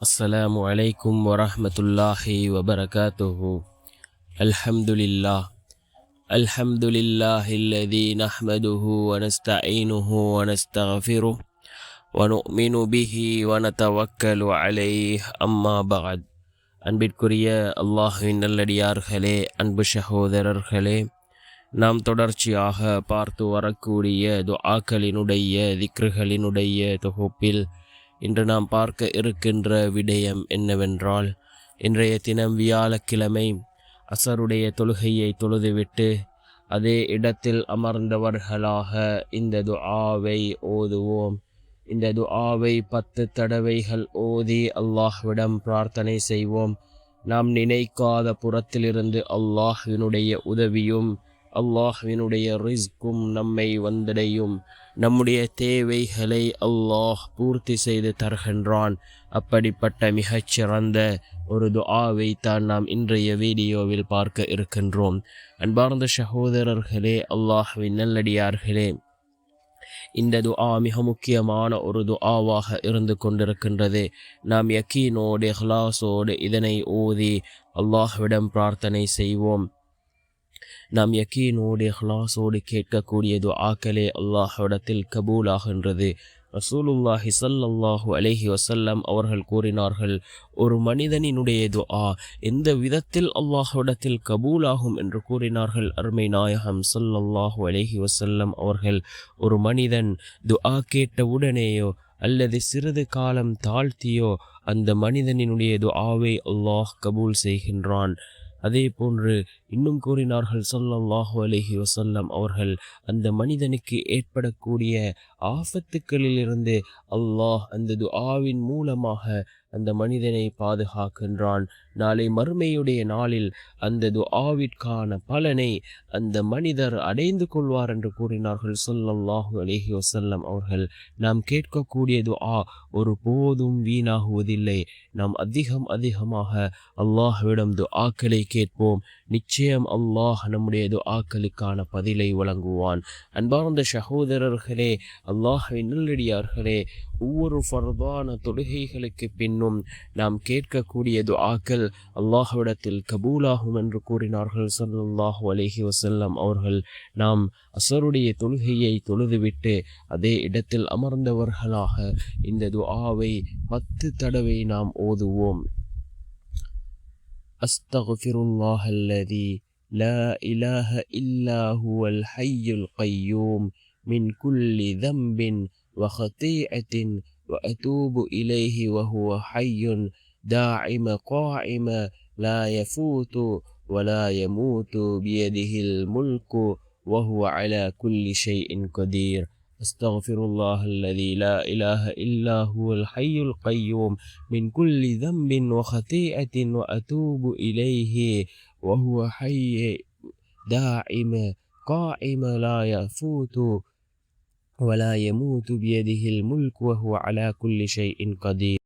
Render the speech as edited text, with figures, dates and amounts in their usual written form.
السلام عليكم ورحمة الله وبركاته. الحمد لله الذي نحمده ونستعينه ونستغفره ونؤمن به ونتوكل عليه أما بعد. அன்பிற்குரிய அல்லாஹ்வின் நல்லடியார்களே, அன்பு சகோதரர்களே, நாம் தொடர்ச்சியாக பார்த்து வரக்கூடிய துஆக்களினுடைய திக்ருகளினுடைய தொகுப்பில் இன்று நாம் பார்க்க இருக்கின்ற விடயம் என்னவென்றால், இன்றைய தினம் வியாழக்கிழமை அசருடைய தொழுகையை தொழுதுவிட்டு அதே இடத்தில் அமர்ந்தவர்களாக இந்த துஆவை ஓதுவோம். இந்த துஆவை 10 தடவைகள் ஓதி அல்லாஹ்விடம் பிரார்த்தனை செய்வோம். நாம் நினைக்காத புறத்திலிருந்து அல்லாஹ்வினுடைய உதவியும் அல்லாஹ்வினுடைய ரிஸ்கும் நம்மை வந்தடையும். நம்முடைய தேவைகளை அல்லாஹ் பூர்த்தி செய்து தருகின்றான். அப்படிப்பட்ட மிகச்சிறந்த ஒரு துஆவை தான் நாம் இன்றைய வீடியோவில் பார்க்க இருக்கின்றோம். அன்பார்ந்த சகோதரர்களே, அல்லாஹ்வின் நல்லடியார்களே, இந்த துஆ மிக முக்கியமான ஒரு துஆவாக இருந்து கொண்டிருக்கின்றது. நாம் யக்கீனோடு இஹ்லாஸோடு இதனை ஓதி அல்லாஹ்விடம் பிரார்த்தனை செய்வோம். நாம் யக்கீனோடு இஹ்லாஸோடு கேட்கக்கூடிய துஆக்களே அல்லாஹ்விடத்தில் கபூலாகின்றது. ரசூலுல்லாஹி ஸல்லல்லாஹு அலைஹி வஸல்லம் அவர்கள் கூறினார்கள், ஒரு மனிதனினுடைய துஆ எந்த விதத்தில் அல்லாஹ்விடத்தில் கபூலாகும் என்று கூறினார்கள். அருமை நாயகம் ஸல்லல்லாஹு அலைஹி வஸல்லம் அவர்கள், ஒரு மனிதன் துஆ கேட்டவுடனேயோ அல்லது சிறிது காலம் தாழ்த்தியோ அந்த மனிதனினுடைய துஆவை அல்லாஹ் கபூல் செய்கின்றான். அதே போன்று இன்னும் கூறினார்கள் ஸல்லல்லாஹு அலைஹி வஸல்லம் அவர்கள், அந்த மனிதனுக்கு ஏற்படக்கூடிய ஆபத்துக்களிலிருந்து அல்லாஹ் அந்த துஆவின் மூலமாக அந்த மனிதனை பாதுகாக்கின்றான். நாளை மறுமையுடைய நாளில் அந்த துஆவிற்கான பலனை அந்த மனிதர் அடைந்து கொள்வார் என்று கூறினார்கள் ஸல்லல்லாஹு அலைஹி வஸல்லம் அவர்கள். நாம் கேட்கக்கூடிய துஆ ஒரு போதும் வீணாகுவதில்லை. நாம் அதிகமாக அல்லாஹ்விடம் துஆக்களை கேட்போம். நிச்சயம் அல்லாஹ் நம்முடைய துஆக்களுக்கான பதிலை வழங்குவான். அன்பார்ந்த சகோதரர்களே, அல்லாஹ்வின் நல்லடியார்களே, ஒவ்வொரு ஃபர்தான தொழுகைகளுக்கு பின்னும் நாம் கேட்கக்கூடிய துஆக்கள் அல்லாஹ்விடத்தில் கபூலாகும் என்று கூறினார்கள் ஸல்லல்லாஹு அலைஹி வஸல்லம் அவர்கள். நாம் அஸருடைய தொழுகையை தொழுதுவிட்டு அதே இடத்தில் அமர்ந்தவர்களாக இந்த துஆவை 10 தடவை நாம் ஓதுவோம். அஸ்தக்ஃபிருல்லாஹ் அல்லதி லா இலாஹ இல்லா ஹுவல் ஹய்யுல் கய்யூம் மின் குல்லி தம்பின் وخطيئة وأتوب إليه وهو حي داعم قائم لا يفوت ولا يموت بيده الملك وهو على كل شيء قدير. أستغفر الله الذي لا إله إلا هو الحي القيوم من كل ذنب وخطيئة وأتوب إليه وهو حي داعم قائم لا يفوت ولا يموت بيده الملك وهو على كل شيء قدير.